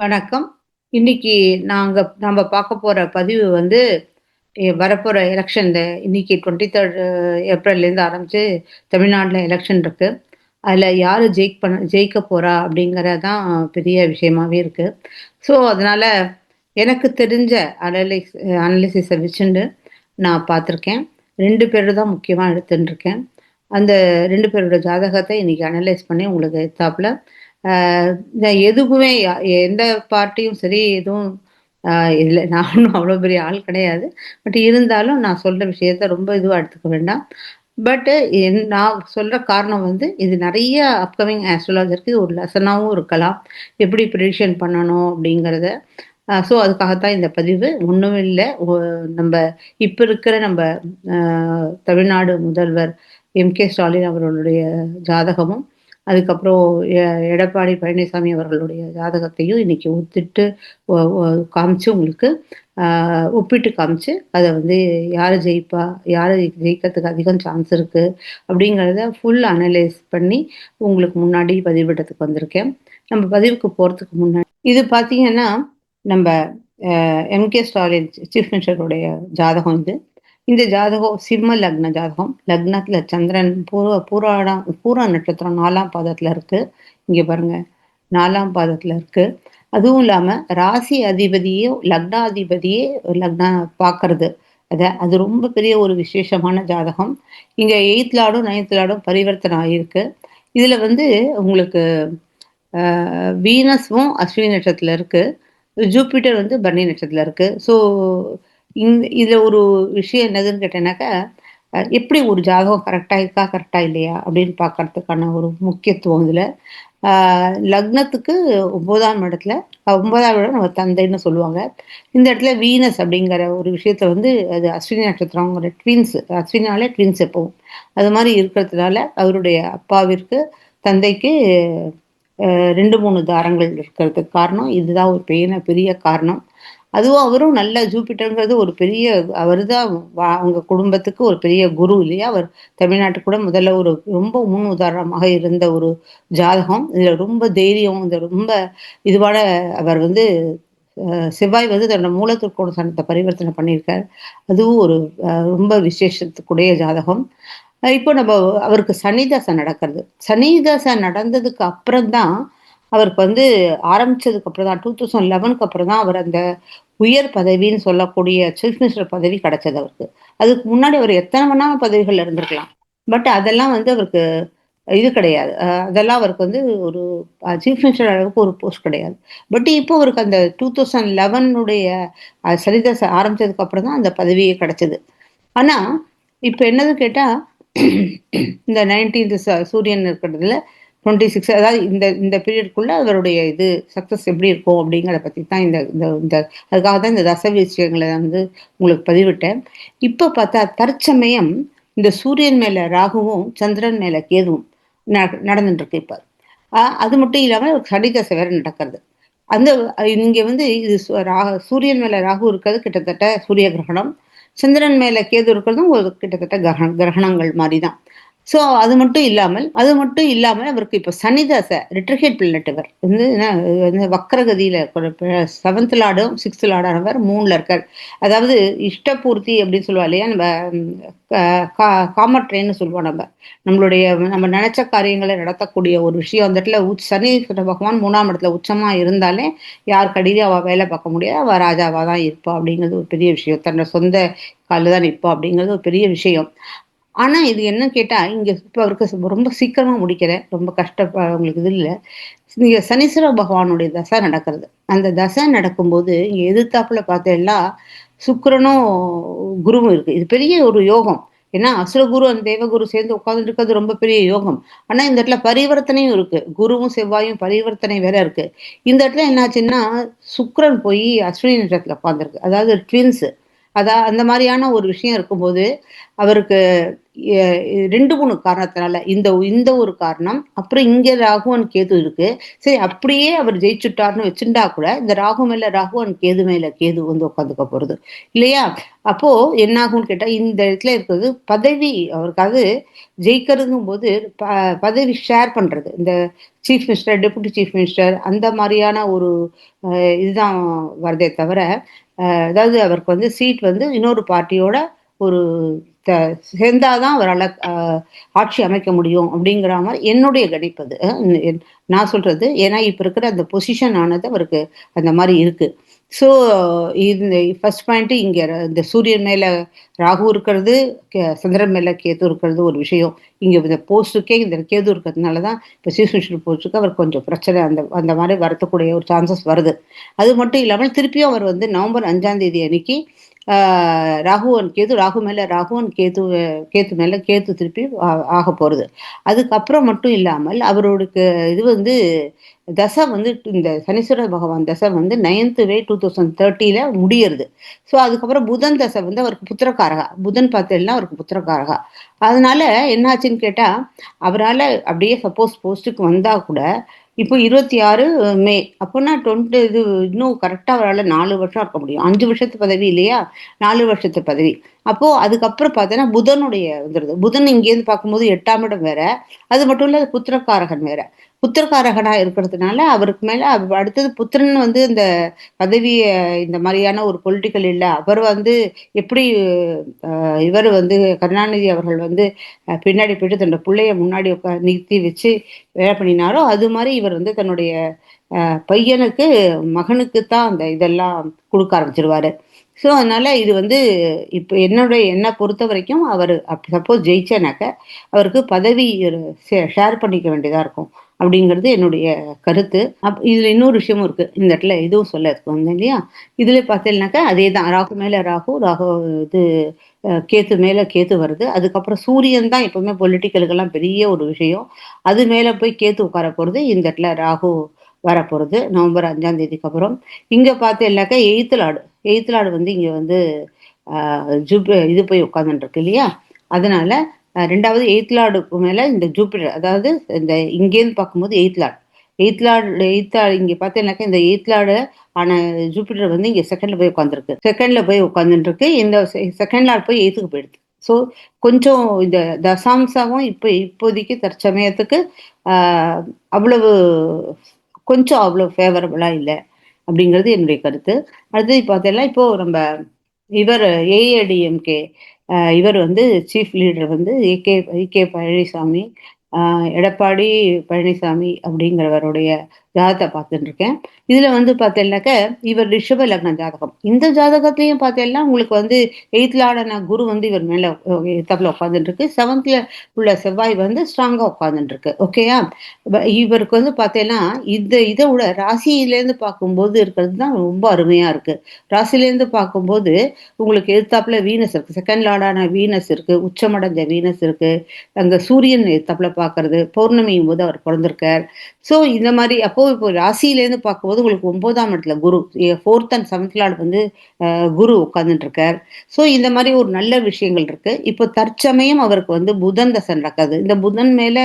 வணக்கம். இன்னைக்கு நாம பார்க்க போற பதிவு வந்து, வரப்போற எலக்ஷன் இன்னைக்கு 23 ஏப்ரல்லேருந்து ஆரம்பிச்சு தமிழ்நாடுல எலக்ஷன் இருக்கு. அதுல யாரு ஜெயிக்க போறா அப்படிங்கிறது தான் பெரிய விஷயமாவே இருக்கு. ஸோ, அதனால எனக்கு தெரிஞ்ச அனலிசிஸ வச்சுண்டு நான் பார்த்துருக்கேன். 2 பேரு தான் முக்கியமா எடுத்துட்டுருக்கேன். அந்த 2 பேரோட ஜாதகத்த இன்னைக்கு அனலைஸ் பண்ணி உங்களுக்கு எதுத்தாப்புல அ நான் எதுக்குமே எந்த பார்ட்டியும் சரி, எதுவும் அ இல்ல நான் ஒண்ணும் அவ்வளோ பெரிய ஆள் கிடையாது. பட் இருந்தாலும் நான் சொல்ற விஷயத்த ரொம்ப இதுவா எடுத்துக்க வேண்டாம். பட் நான் சொல்ற காரணம் வந்து, இது நெறைய அப்கமிங் ஆஸ்ட்ராலஜருக்கு ஒரு லெசனாவும் இருக்கலாம். எப்படி ப்ரிடிக்ஷன் பண்ணணும் அப்படிங்கிறத. ஸோ அதுக்காகத்தான் இந்த பதிவு. ஒண்ணும் இல்ல. நம்ப இப்ப இருக்கிற அ தமிழ்நாடு முதல்வர் எம்.கே. ஸ்டாலின் அவர்களுடைய ஜாதகமும், அதுக்கப்புறம் எ எடப்பாடி பழனிசாமி அவர்களுடைய ஜாதகத்தையும் இன்னைக்கு ஒப்பிட்டு ஒ ஒ காமிச்சு உங்களுக்கு அ ஒப்பிட்டு காமிச்சு, அத வந்து யாரு ஜெயிப்பா? யாரு ஜெயிக்கிறதுக்கு அதிகம் சான்ஸ் இருக்கு? அப்படிங்கிறத ஃபுல் அனலைஸ் பண்ணி உங்களுக்கு முன்னாடி பதிவிடறதுக்கு வந்திருக்கேன். நம்ம பதிவுக்கு போறதுக்கு முன்னாடி இது பார்த்தீங்கன்னா, நம்ப எம்.கே. ஸ்டாலின் சீஃப் மினிஸ்டருடைய ஜாதகம் இது. இந்த ஜாதகம் சிம்ம லக்ன ஜாதகம். லக்னத்துல சந்திரன் பூரா நட்சத்திரம் 4ஆம் பாதத்துல இருக்கு. இங்க பாருங்க. 4ஆம் பாதத்துல இருக்கு. அதுவும் இல்லாம ராசி அதிபதியும், லக்னாதிபதியே லக்னா பார்க்கறது. அது ரொம்ப பெரிய ஒரு விசேஷமான ஜாதகம். இங்க 8த் லார்டும், 9த் லார்டும் பரிவர்த்தனை ஆயிருக்கு. இதுல வந்து உங்களுக்கு அ வீனஸும் அஸ்வினி நட்சத்திரத்துல இருக்கு. ஜூபிட்டர் வந்து பரணி நட்சத்திரத்துல இருக்கு. ஸோ, இதுல ஒரு விஷயம் என்னதுன்னு கேட்டேன்னாக்கா, எப்படி ஒரு ஜாதகம் கரெக்ட்டா இருக்கா, கரெக்ட்டா இல்லையா அப்படின்னு பார்க்கறதுக்கான ஒரு முக்கியத்துவம் இதுல. அ லக்னத்துக்கு 9ஆம் இடத்துல 9ஆம் இடம் நம்ம தந்தைன்னு சொல்லுவாங்க. இந்த இடத்துல வீனஸ் அப்படிங்கிற ஒரு விஷயத்த வந்து அது அஸ்வினி நட்சத்திரங்கிற ட்வின்ஸ் அஸ்வினாலே ட்வின்ஸ் எப்பவும். அது மாரி இருக்கிறதுனால அவருடைய அப்பாவிற்கு, தந்தைக்கு 2, 3 தாரங்கள் இருக்கிறதுக்கு காரணம் இதுதான் ஒரு பெரிய காரணம். அதுவும் அவரும் நல்ல ஜூபிட்டர்ங்கிறது ஒரு பெரிய அவரு தான் அவங்க குடும்பத்துக்கு ஒரு பெரிய குரு இல்லையா? அவர் தமிழ்நாட்டுக்கு கூட முதல்ல ஒரு ரொம்ப முன் உதாரணமாக இருந்த ஒரு ஜாதகம். இதுல ரொம்ப தைரியம், இந்த ரொம்ப இதுவான அவர் வந்து செவ்வாய் வந்து தன்னோட மூலத்திற்கோண ஸ்தானத்த பரிவர்த்தனை பண்ணியிருக்கார். அதுவும் ஒரு ரொம்ப விசேஷத்துக்குடைய ஜாதகம். இப்போ அவருக்கு சனி தசை நடக்கிறது. சனி தசை நடந்ததுக்கு அப்புறம் தான், அவருக்கு வந்து ஆரம்பிச்சதுக்கு அப்புறம் தான் 2011க்கு அப்புறம் தான் அவர் அந்த உயர் பதவின்னு சொல்லக்கூடிய சீஃப் மினிஸ்டர் பதவி கிடைச்சது அவருக்கு. அதுக்கு முன்னாடி அவர் எத்தன வேணா பதவிகள்ல இருந்திருக்கலாம். பட் அதெல்லாம் வந்து அவருக்கு இது கிடையாது. அதெல்லாம் அவருக்கு வந்து ஒரு சீஃப் மினிஸ்டர் அளவுக்கு ஒரு போஸ்ட் கிடையாது. பட் இப்போ அவருக்கு அந்த 2011 சனி தசை ஆரம்பிச்சதுக்கு அப்புறம் தான் அந்த பதவியே கிடைச்சது. ஆனா, இப்ப என்னது கேட்டா, இந்த 19த் சூரியன் இருக்கிறதுல 26 அதாவது இந்த இந்த பீரியட்க்குள்ள அவருடைய இது சக்சஸ் எப்படி இருக்கும் அப்படிங்கிறத பத்தி தான் இந்த இந்த இந்த அதுக்காக தான் இந்த தச விஷயங்கள வந்து உங்களுக்கு பதிவிட்டேன். இப்ப பார்த்தா தற்சமயம் இந்த சூரியன் மேல ராகுவும், சந்திரன் மேல கேதுவும் நடந்துட்டு இருக்கு இப்ப. அது மட்டும் இல்லாம சனி தசை வேற நடக்கிறது. அந்த இங்க வந்து இது சூரியன் மேல ராகு இருக்கிறது கிட்டத்தட்ட சூரிய கிரகணம். சந்திரன் மேல கேது இருக்கிறதும் ஒரு கிட்டத்தட்ட கிரகணங்கள் மாரி தான். ஸோ அது மட்டும் இல்லாம அவருக்கு இப்ப சனி தசை ரிட்ரோகிரேட் பிளானெட் இவர் வந்து வக்ரகதியில 7த் லார்டும் 6த் லார்டானவர் 3ல இருக்கார். அதாவது இஷ்டபூர்த்தி அப்படின்னு சொல்லுவா இல்லையா? நம்ம காம சொல்லுவோம் நம்மளுடைய நம்ம நினைச்ச காரியங்களை நடத்தக்கூடிய ஒரு விஷயம் அந்த இடத்துல சனி பகவான் 3ஆம் இடத்துல உச்சமா இருந்தாலே யார் கடிதம் அவ வேலை பார்க்க முடியாது. அவ ராஜாவா தான் இருப்பா அப்படிங்கிறது ஒரு பெரிய விஷயம். தன்னோட சொந்த கால்ல தான் நிற்பா அப்படிங்கிறது ஒரு பெரிய விஷயம். ஆனா இது என்ன கேட்டா, இங்க இப்ப அவருக்கு ரொம்ப சீக்கிரமா முடிக்கிறேன். ரொம்ப உங்களுக்கு இது இல்ல. இங்க சனீஸ்வர பகவானுடைய தசை நடக்கிறது. அந்த தசை நடக்கும்போது, இங்க எதிர்த்தாப்புல பார்த்தேன்னா, சுக்கிரனும் குருவும் இருக்கு. இது பெரிய ஒரு யோகம். ஏன்னா, அசுரகுரு, அந்த தேவகுரு சேர்ந்து உட்கார்ந்துட்டு இருக்கிறது ரொம்ப பெரிய யோகம். ஆனா, இந்த இடத்துல பரிவர்த்தனையும் இருக்கு. குருவும், செவ்வாயும் பரிவர்த்தனை வேற இருக்கு. இந்த இடத்துல என்னாச்சுன்னா, சுக்கிரன் போய் அஸ்வினி நட்சத்திரத்துல உட்கார்ந்திருக்கு. அதாவது ட்வின்ஸ். அந்த மாரியான ஒரு விஷயம் இருக்கும்போது, அவருக்கு 2, 3 காரணத்தினால இந்த இந்த ஒரு காரணம். அப்புறம் இங்க ராகு அண்ட் கேது இருக்கு. சரி அப்படியே அவர் ஜெயிச்சுட்டார்ன்னு வச்சுண்டா கூட, இந்த ராகு மேல ராகு அண்ட் கேது மேல கேது வந்து உட்காந்துக்க போறது. இல்லையா? அப்போ என்ன ஆகும்ன்னு கேட்டா, இந்த இடத்துல இருக்கிறது பதவி அவருக்காவது ஜெயிக்கிறதுங்கும்போது ப பதவி ஷேர் பண்றது. இந்த chief minister, deputy chief minister அந்த மாரியான ஒரு அ இதுதான் வருதே தவிர, அதாவது அவருக்கு வந்து சீட் வந்து இன்னொரு பார்ட்டியோட ஒரு த சேர்ந்தா தான் அவரால ஆட்சி அமைக்க முடியும் அப்படிங்கிற மாரி என்னுடைய கணிப்பு அது. நான் சொல்றது. ஏன்னா, இப்ப இருக்கிற அந்த பொசிஷன் ஆனது அவருக்கு அந்த மாரி இருக்கு. ஸோ இந்த ஃபர்ஸ்ட் பாயிண்ட் இங்க இந்த சூரியன் மேல ராகு இருக்கிறது, சந்திரன் மேல கேது இருக்கிறது ஒரு விஷயம். இங்க இந்த போஸ்ட்டுக்கே இந்த கேது இருக்கிறதுனால தான் இப்ப சீஃப் மினிஸ்டர் போஸ்ட்டுக்கு அவருக்கு கொஞ்சம் பிரச்சனை அந்த அந்த மாரி வரத்துக்கூடிய ஒரு சான்சஸ் வருது. அது மட்டும் இல்லாமல் திருப்பியும் அவர் வந்து நவம்பர் 5ஆம் தேதி அன்னைக்கு ராகு அண்ட் கேது, ராகு மேல ராகு அண்ட் கேது கேத்து மேல கேத்து திருப்பி ஆக போறது. அதுக்கப்புறம் மட்டும் இல்லாமல் அவருக்கு இது வந்து தசை வந்து இந்த சனீஸ்வர பகவான் தசை வந்து 9th வே 2030ல முடியறது. ஸோ அதுக்கப்புறம் புதன் தசை வந்து அவருக்கு புத்திரக்காரகா. புதன் பார்த்தீங்கன்னா அவருக்கு புத்திரக்காரகா. அதனால என்னாச்சுன்னு கேட்டா, அவரால அப்படியே சப்போஸ் போஸ்ட்டுக்கு வந்தா கூட, இப்போ 26 மே. அப்போனா 20 இது இன்னும் கரெக்ட்டா அவரால 4 வருஷம் இருக்க முடியும். 5 வருஷத்து பதவி இல்லையா? 4 வருஷத்து பதவி. அப்போ அதுக்கப்புறம் பார்த்தீங்கன்னா, புதனுடைய வந்துருது. புதன் இங்கேருந்து பார்க்கும்போது 8ஆம் இடம் வேற. அது மட்டும் இல்ல புத்திரக்காரகன் வேற. புத்திரக்காரகனா இருக்கிறதுனால, அவருக்கு மேல அடுத்தது புத்திரன் வந்து இந்த பதவிய இந்த மாரியான ஒரு பொலிட்டிக்கல் இல்ல. அவர் வந்து எப்படி இவர் வந்து கருணாநிதி அவர்கள் வந்து பின்னாடி போயிட்டு தன்னோட புள்ளைய முன்னாடி நிறுத்தி வச்சு வேலை பண்ணினாரோ, அது மாரி இவர் வந்து தன்னுடைய பையனுக்கு, மகனுக்கு தான் அந்த இதெல்லாம் குடுக்க ஆரம்பிச்சுருவாரு. ஸோ, அதனால இது வந்து இப்ப என்ன பொறுத்த வரைக்கும் அவரு சப்போஸ் ஜெயிச்சேனாக்க, அவருக்கு பதவி ஷேர் பண்ணிக்க வேண்டியதா இருக்கும். அப்படிங்கிறது என்னுடைய கருத்து. இதுல இன்னொரு விஷயமும் இருக்கு. இந்த இடத்துல இதுவும் சொல்ல வந்தேன் இல்லையா? இதுல பார்த்தீங்கன்னாக்கா அதேதான். ராகு மேல ராகு, இது கேத்து மேல கேத்து வருது. அதுக்கப்புறம் சூரியன் தான் எப்பவுமே பொலிட்டிக்கலுக்கெல்லாம் பெரிய ஒரு விஷயம். அது மேல போய் கேத்து உட்கார போறது. இந்த இடத்துல ராகு வரப்போறது. நவம்பர் 5ஆம் தேதிக்கு அப்புறம். இங்க பார்த்தீங்கன்னாக்கா 8த் லார்டு. 8த் லார்டு வந்து இங்க வந்து இது போய் உட்கார்ந்துருக்கு இல்லையா? அதனால 2வது 8த் லார்டுக்கு மேல இந்த ஜூபிட்டர் அதாவது இந்த இங்கேருந்து பார்க்கும்போது 8த் லார்ட். 8த் லார்ட் இங்க பார்த்தீங்கன்னாக்கா இந்த 8த் லார்டு ஆன ஜூபிட்டர் வந்து இங்க 2ண்ட்ல போய் உட்கார்ந்துருக்கு. 2ண்ட்ல போய் உட்கார்ந்துருக்கு. இந்த 2ண்ட் லார்ட் போய் 8த்துக்கு போயிடுது. ஸோ கொஞ்சம் இந்த தசாம்சாவும் இப்போதைக்கு தற்சமயத்துக்கு ஆ அவ்வளவு கொஞ்சம் அவ்வளவு ஃபேவரபிளா இல்ல. அப்படிங்கிறது என்னுடைய கருத்து. அடுத்தது பார்த்தீங்கன்னா, இப்போ நம்ம இவர் ஏஐடிஎம்கே இவர் வந்து சீஃப் லீடர் வந்து ஈகே பழனிசாமி, அ எடப்பாடி பழனிசாமி அப்படிங்கிறவருடைய ஜாதகத்த பார்த்துட்டு இருக்கேன். இதுல வந்து பார்த்தீங்கன்னாக்க, இவர் ரிஷப லக்ன ஜாதகம். இந்த ஜாதகத்திலயும் பார்த்தீங்கன்னா, உங்களுக்கு வந்து 8த் லார்டான குரு வந்து இவர் மேல எதிர்த்தாப்புல உட்கார்ந்துட்டு இருக்கு. 7த்ல உள்ள செவ்வாய் வந்து ஸ்ட்ராங்கா உட்கார்ந்துட்டு இருக்கு. ஓகேயா? இவருக்கு வந்து பார்த்தீங்கன்னா, இத விட ராசியிலேருந்து பார்க்கும்போது இருக்கிறது தான் ரொம்ப அருமையா இருக்கு. ராசியிலேருந்து பார்க்கும்போது உங்களுக்கு எதிர்த்தாப்புல வீனஸ் இருக்கு. 2ண்ட் லார்டான வீனஸ் இருக்கு. உச்சமடைஞ்ச வீனஸ் இருக்கு. அங்க சூரியன் எதிர்த்தாப்புல பார்க்கறது. பௌர்ணமியும் போது அவர் பொறந்திருக்கார். ஸோ இந்த மாரி அப்போ இப்போ ராசியிலேருந்து பார்க்கும்போது உங்களுக்கு 9ஆம் இடத்துல குரு. 4த் அண்ட் 7த் லார்ட் வந்து குரு உட்கார்ந்துட்டு இருக்கார். ஸோ இந்த மாரி ஒரு நல்ல விஷயங்கள் இருக்கு. இப்போ தற்சமயம் அவருக்கு வந்து புதன் தசை நடக்குது. இந்த புதன் மேல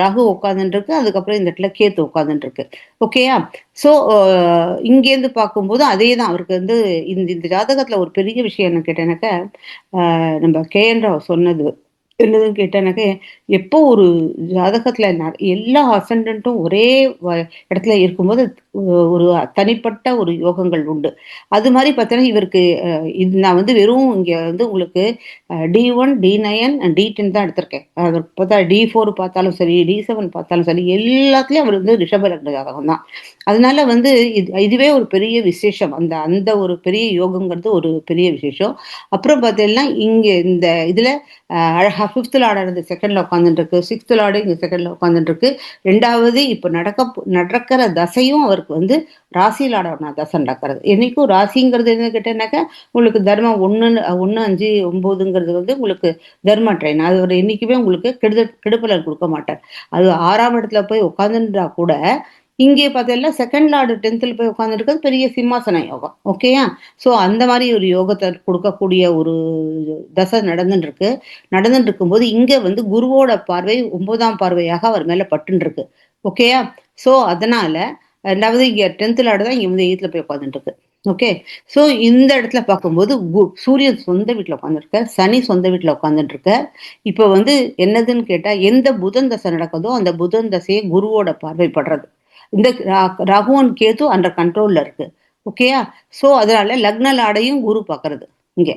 ராகு உட்கார்ந்துட்டு இருக்கு. அதுக்கப்புறம் இந்த இடத்துல கேத்து உட்கார்ந்துட்டு இருக்கு. ஓகேயா? ஸோ இங்கேருந்து பார்க்கும்போது அதேதான். அவருக்கு வந்து இந்த இந்த ஜாதகத்துல ஒரு பெரிய விஷயம் என்ன கேட்டேனாக்கா, நம்ம கே.என். ராவ் சொன்னது என்னதுன்னு கேட்டேனாக்க, எப்போ ஒரு ஜாதகத்துல எல்லா அசெண்டன்ட்டும் ஒரே இடத்துல இருக்கும்போது ஒரு தனிப்பட்ட ஒரு யோகங்கள் உண்டு. அது மாரி பார்த்தீங்கன்னா, இவருக்கு இது நான் வந்து வெறும் இங்க வந்து உங்களுக்கு D1, D9, D10 தான் எடுத்திருக்கேன். அவருக்கு பார்த்தா D4 பார்த்தாலும் சரி, D7 பார்த்தாலும் சரி, எல்லாத்துலயும் அவர் வந்து ரிஷப லக்ன ஜாதகம் தான். அதனால வந்து இதுவே ஒரு பெரிய விசேஷம். அந்த அந்த ஒரு பெரிய யோகங்கிறது ஒரு பெரிய விசேஷம். அப்புறம் பார்த்தீங்கன்னா, இங்க இந்த இதுல அழகா 5த் லார்ட் இருந்து 2ண்ட்ல உட்கார்ந்துட்டு இருக்கு. 6த் லார்டு இங்க 2ண்ட்ல உட்கார்ந்துட்டு இருக்கு. 2வது இப்ப நடக்கிற தசையும் அவருக்கு வந்து ராசி லார்டான தசை நடக்கிறது. என்னைக்கும் ராசிங்கிறது என்ன கேட்டேன்னாக்கா, உங்களுக்கு தர்மம் 1, 5, 9ங்கிறது வந்து உங்களுக்கு தர்ம ட்ரெயின். அது ஒரு என்னைக்குமே உங்களுக்கு கெடுபலன் குடுக்க மாட்டார். அது 6ஆம் இடத்துல போய் உட்கார்ந்துருந்தா கூட, இங்கே பார்த்தீங்கன்னா செகண்ட் லார்டு 10th போய் உட்கார்ந்துருக்கிறது பெரிய சிம்மாசன யோகம். ஓகேயா? ஸோ அந்த மாரி ஒரு யோகத்த குடுக்கக்கூடிய ஒரு தசை நடந்துன்னு இருக்கு. நடந்துட்டு இருக்கும்போது, இங்க வந்து குருவோட பார்வை 9ஆம் பார்வையாக அவர் மேல பட்டுன்ருக்கு. ஓகேயா? ஸோ அதனால 2வது இங்க 10th லார்டு தான் இங்க வந்து 8த்ல போய் உட்கார்ந்துட்டு இருக்கு. ஓகே. ஸோ இந்த இடத்துல பார்க்கும்போது சூரியன் சொந்த வீட்ல உட்கார்ந்துருக்கார். சனி சொந்த வீட்ல உட்கார்ந்துட்டு இருக்கார். இப்ப வந்து என்னதுன்னு கேட்டா, எந்த புதன் தசை நடக்குதோ, அந்த புதன் தசைய குருவோட பார்வை படுறது. இந்த ராகு அண்ட் கேது அண்டர் கண்ட்ரோல்ல இருக்கு. ஓகேயா? ஸோ அதனால லக்ன லார்டையும் குரு பார்க்கறது இங்க.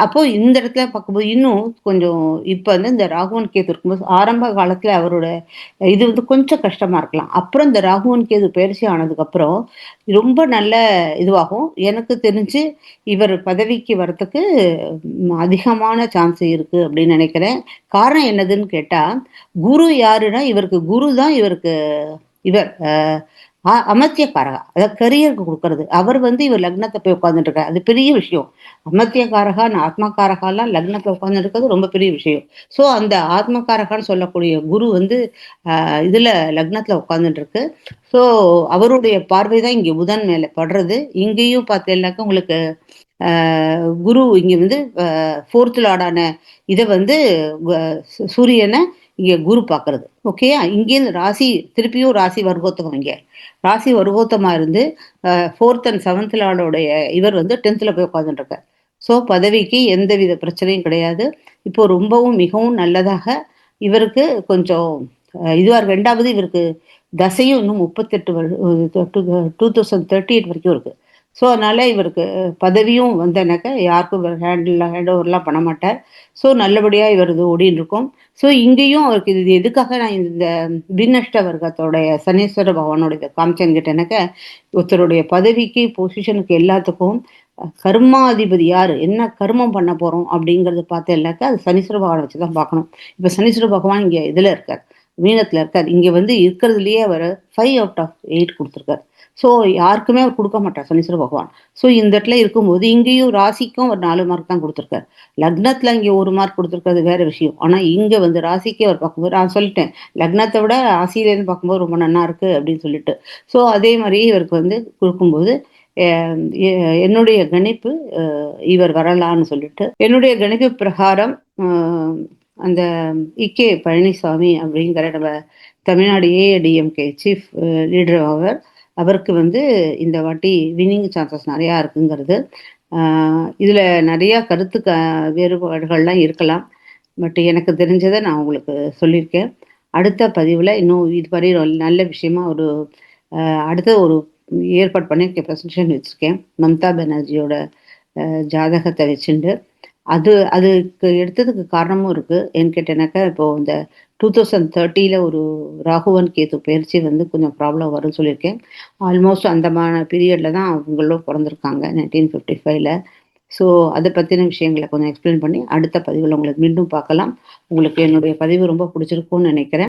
அப்போ இந்த இடத்துல பார்க்கும்போது இன்னும் கொஞ்சம் இப்ப வந்து இந்த ராகு அண்ட் கேது இருக்கும்போது ஆரம்ப காலத்துல அவரோட இது வந்து கொஞ்சம் கஷ்டமா இருக்கலாம். அப்புறம் இந்த ராகு அண்ட் கேது பயிற்சி ஆனதுக்கப்புறம் ரொம்ப நல்ல இதுவாகும். எனக்கு தெரிஞ்சு இவர் பதவிக்கு வரத்துக்கு அதிகமான சான்ஸ் இருக்கு அப்படின்னு நினைக்கிறேன். காரணம் என்னதுன்னு கேட்டா, குரு யாருன்னா இவருக்கு குரு தான் இவருக்கு இவர் அமர்த்தியக்காரகா. அதாவது கரியருக்கு குடுக்கறது. அவர் வந்து இவர் லக்னத்த போய் உட்கார்ந்துட்டு இருக்காரு. அது பெரிய விஷயம். அமர்த்தியக்காரகா, ஆத்மகாரகாலாம் லக்னத்துல உட்கார்ந்து இருக்கிறது ரொம்ப பெரிய விஷயம். ஸோ அந்த ஆத்மகாரகான்னு சொல்லக்கூடிய குரு வந்து இதுல லக்னத்துல உட்கார்ந்துட்டு இருக்கு. ஸோ அவருடைய பார்வை தான் இங்க புதன் மேல படுறது. இங்கேயும் பார்த்தீங்கன்னாக்கா உங்களுக்கு குரு இங்க வந்து 4த் லார்டான இத வந்து சூரியன இங்க குரு பார்க்கறது. ஓகேயா? இங்கேருந்து ராசி திருப்பியும் ராசி வர்க்கோத்தகம் இங்க. ராசி வர்க்கோத்தமா இருந்து 4th அண்ட் 7th லார்டோடைய இவர் வந்து 10த்ல போய் உட்கார்ந்துட்டு இருக்கார். ஸோ பதவிக்கு எந்தவித பிரச்சனையும் கிடையாது. இப்போ ரொம்பவும் மிகவும் நல்லதாக இவருக்கு கொஞ்சம் இதுவா இருக்கு. 2வது இவருக்கு தசையும் இன்னும் 38 2038 வரைக்கும் இருக்கு. ஸோ அதனால இவருக்கு பதவியும் வந்தனாக்க யாருக்கும் ஹேண்ட் ஓவர்லாம் பண்ண மாட்டார். ஸோ நல்லபடியா இவர் இது ஓடின்னு இருக்கும். ஸோ இங்கேயும் அவருக்கு இது எதுக்காக நான் இந்த பின்னஷ்ட வர்க்கத்தோடைய சனீஸ்வர பகவானோட இதை காமிச்சேன்னு கேட்டேனாக்க, ஒருத்தருடைய பதவிக்கு, பொசிஷனுக்கு எல்லாத்துக்கும் கர்மாதிபதி யாரு? என்ன கர்மம் பண்ண போறோம் அப்படிங்கிறத பார்த்தேன்னாக்கா, அது சனீஸ்வர பகவான வச்சு தான் பார்க்கணும். இப்ப சனீஸ்வர பகவான் இங்க இதுல இருக்கார். மீனத்துல இருக்கார். இங்க வந்து இருக்கிறதுலயே அவரு 5 அவுட் ஆஃப் 8 குடுத்துருக்காரு. ஸோ யாருக்குமே அவர் குடுக்க மாட்டார் சனீஸ்வர பகவான். ஸோ இந்த இடத்துல இருக்கும்போது இங்கேயும் ராசிக்கும் ஒரு 4 மார்க் தான் குடுத்துருக்காரு. லக்னத்துல இங்க 1 மார்க் குடுத்துருக்கிறது வேற விஷயம். ஆனா இங்க வந்து ராசிக்கே அவர் பார்க்கும்போது நான் சொல்லிட்டேன். லக்னத்த விட ராசியிலேருந்து பார்க்கும்போது ரொம்ப நன்னா இருக்கு அப்படின்னு சொல்லிட்டு. ஸோ அதே மாரி இவருக்கு வந்து குடுக்கும்போது எ எ என்னுடைய கணிப்பு இவர் வரலான்னு சொல்லிட்டு, என்னுடைய கணிப்பு பிரகாரம் அ அந்த இ.கே. பழனிசாமி அப்படிங்கிற நம்ம தமிழ்நாடு ஏஐடிஎம்கே சீஃப் லீடர் அவருக்கு வந்து இந்த வாட்டி வின்னிங் சான்சஸ் நெறையா இருக்குங்கிறது. இதுல நெறைய கருத்து வேறுபாடுகள்லாம் இருக்கலாம். பட் எனக்கு தெரிஞ்சத நான் உங்களுக்கு சொல்லியிருக்கேன். அடுத்த பதிவுல இன்னும் இதுவரை நல்ல விஷயமா ஒரு அடுத்த ஒரு ஏற்பாடு பண்ணியிருக்கேன். பிரசன்டேஷன் வச்சிருக்கேன். மம்தா பானர்ஜியோட ஜாதகத்த வச்சுண்டு. அதுக்கு எடுத்ததுக்கு காரணமும் இருக்கு. ஏன்னு கேட்டேனாக்கா, இப்போ இந்த 2030ல ஒரு ராகு அண்ட் கேது பெயர்ச்சி வந்து கொஞ்சம் ப்ராப்ளம் வரும்னு சொல்லியிருக்கேன். ஆல்மோஸ்ட் அந்தமான பீரியட்ல தான் அவங்களும் பொறந்திருக்காங்க 1955ல. ஸோ அத பத்தின விஷயங்கள கொஞ்சம் எக்ஸ்பிளைன் பண்ணி, அடுத்த பதிவுல உங்கள மீண்டும் பார்க்கலாம். உங்களுக்கு என்னுடைய பதிவு ரொம்ப புடிச்சிருக்கும்னு நெனைக்கிறேன்.